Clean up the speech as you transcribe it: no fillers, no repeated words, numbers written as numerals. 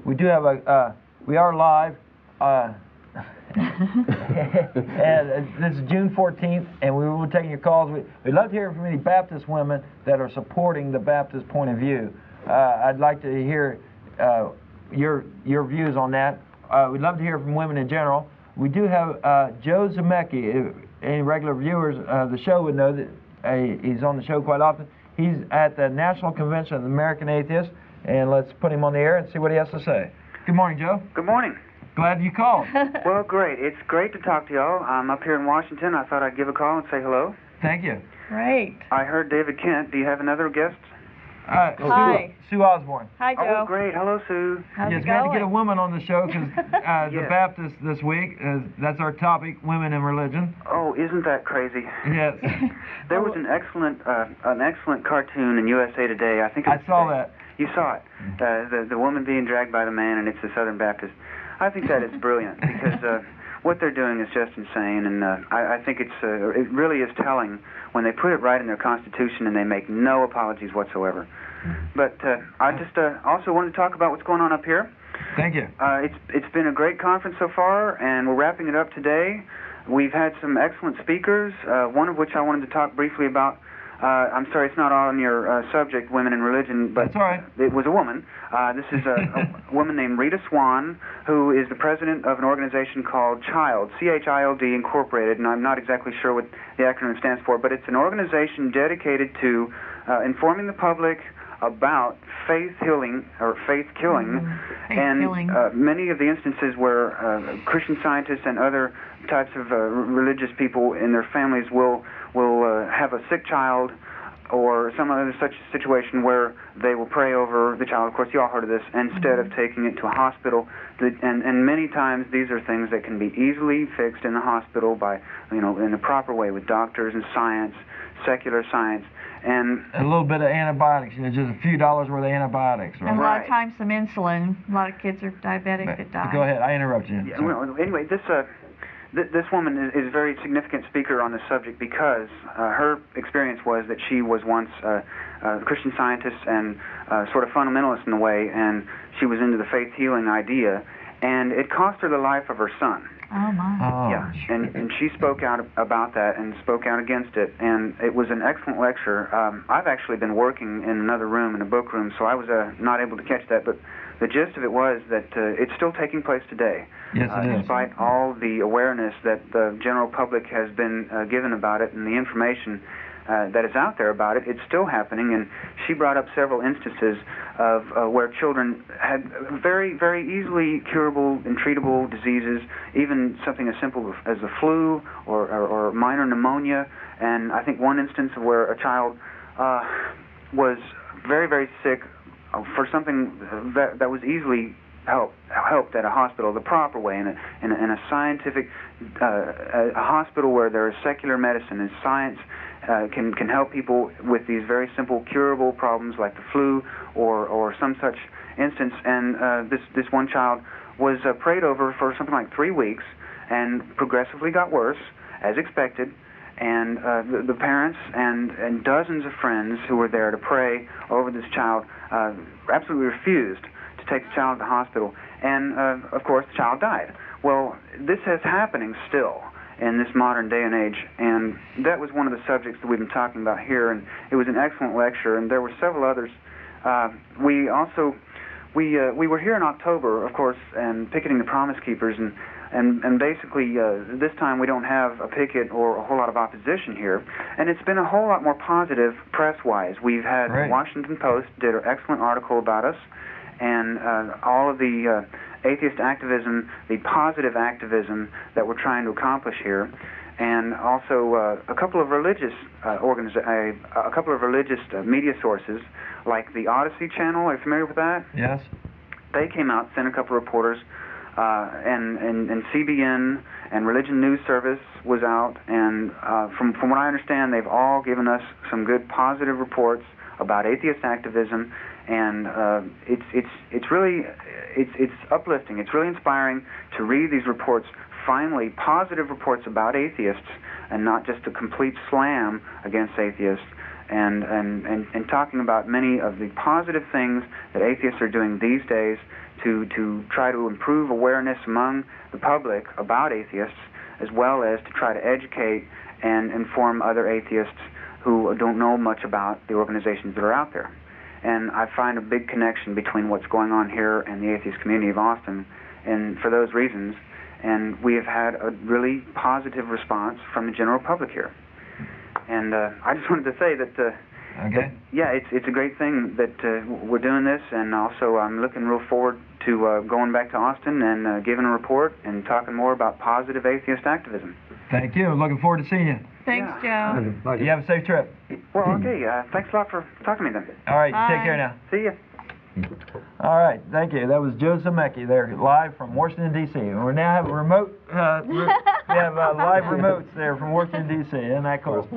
We do have we are live. And this is June 14th, and we will be taking your calls. We'd love to hear from any Baptist women that are supporting the Baptist point of view. I'd like to hear your views on that. We'd love to hear from women in general. We do have Joe Zamecki. Any regular viewers of the show would know that he's on the show quite often. He's at the National Convention of the American Atheists, and let's put him on the air and see what he has to say. Good morning, Joe. Good morning. Glad you called. Well, great. It's great to talk to y'all. I'm up here in Washington. I thought I'd give a call and say hello. Thank you. Great. I heard David Kent. Do you have another guest? Hi. Sue Osborne. Hi, Joe. Oh, great. Hello, Sue. How's Yes, it we had to going? get a woman on the show because the Yes. Baptists this week, that's our topic, women and religion. Oh, isn't that crazy? Yes. There was an excellent cartoon in USA Today. I think it was I saw today. that. You saw it. The woman being dragged by the man, and it's the Southern Baptist. I think that is brilliant because what they're doing is just insane, and I think it really is telling when they put it right in their Constitution and they make no apologies whatsoever. But I just also wanted to talk about what's going on up here. Thank you. It's been a great conference so far, and we're wrapping it up today. We've had some excellent speakers, one of which I wanted to talk briefly about. I'm sorry, it's not on your subject, women and religion, but That's all right. It was a woman. This is a woman named Rita Swan, who is the president of an organization called CHILD, C-H-I-L-D Incorporated, and I'm not exactly sure what the acronym stands for, but it's an organization dedicated to informing the public about faith healing or faith killing, many of the instances where Christian scientists and other types of religious people in their families will have a sick child or some other such situation where they will pray over the child. Of course, you all heard of this. Instead of taking it to a hospital, and many times these are things that can be easily fixed in the hospital by, in the proper way with doctors and science, secular science. And a little bit of antibiotics, just a few dollars worth of antibiotics. Right? And a lot of times some insulin. A lot of kids are diabetic that die. Go ahead, I interrupted you. Yeah, well, anyway, this woman is a very significant speaker on this subject because her experience was that she was once a Christian scientist and sort of fundamentalist in a way, and she was into the faith healing idea, and it cost her the life of her son. Oh, my. Oh. Yeah, and she spoke out about that and spoke out against it, and it was an excellent lecture. I've actually been working in another room, in a book room, so I was not able to catch that, but the gist of it was that it's still taking place today. Yes, it is. Despite all the awareness that the general public has been given about it and the information that is out there about it, it's still happening, and she brought up several instances of where children had very, very easily curable and treatable diseases, even something as simple as the flu or minor pneumonia, and I think one instance of where a child was very, very sick for something that was easily helped at a hospital the proper way, in a scientific a hospital where there is secular medicine and science can help people with these very simple curable problems like the flu or some such instance. And this one child was prayed over for something like 3 weeks and progressively got worse, as expected. And the parents and dozens of friends who were there to pray over this child absolutely refused to take the child to the hospital. And, of course, the child died. Well, this is happening still in this modern day and age, and that was one of the subjects that we've been talking about here, and it was an excellent lecture, and there were several others. We were here in October, of course, and picketing the Promise Keepers, and basically this time we don't have a picket or a whole lot of opposition here, and it's been a whole lot more positive press-wise. We've had the Washington Post did an excellent article about us, and all of the atheist activism, the positive activism that we're trying to accomplish here, and also a couple of religious media sources, like the Odyssey channel. Are you familiar with that? Yes. They came out, sent a couple of reporters, and CBN and Religion News Service was out, and from what I understand, they've all given us some good positive reports about atheist activism, and it's really uplifting. It's really inspiring to read these reports. Finally, positive reports about atheists, and not just a complete slam against atheists. and talking about many of the positive things that atheists are doing these days to try to improve awareness among the public about atheists, as well as to try to educate and inform other atheists who don't know much about the organizations that are out there. And I find a big connection between what's going on here and the Atheist Community of Austin, and for those reasons. And we have had a really positive response from the general public here. And I just wanted to say that, yeah, it's a great thing that we're doing this, and also I'm looking real forward to going back to Austin and giving a report and talking more about positive atheist activism. Thank you. Looking forward to seeing you. Thanks, Joe. You have a safe trip. Well, okay. Thanks a lot for talking to me then. All right. Bye. Take care now. See ya. All right, thank you. That was Joe Zamecki there, live from Washington, D.C. And we now have a remote, we have live remotes there from Washington, D.C. Isn't that cool?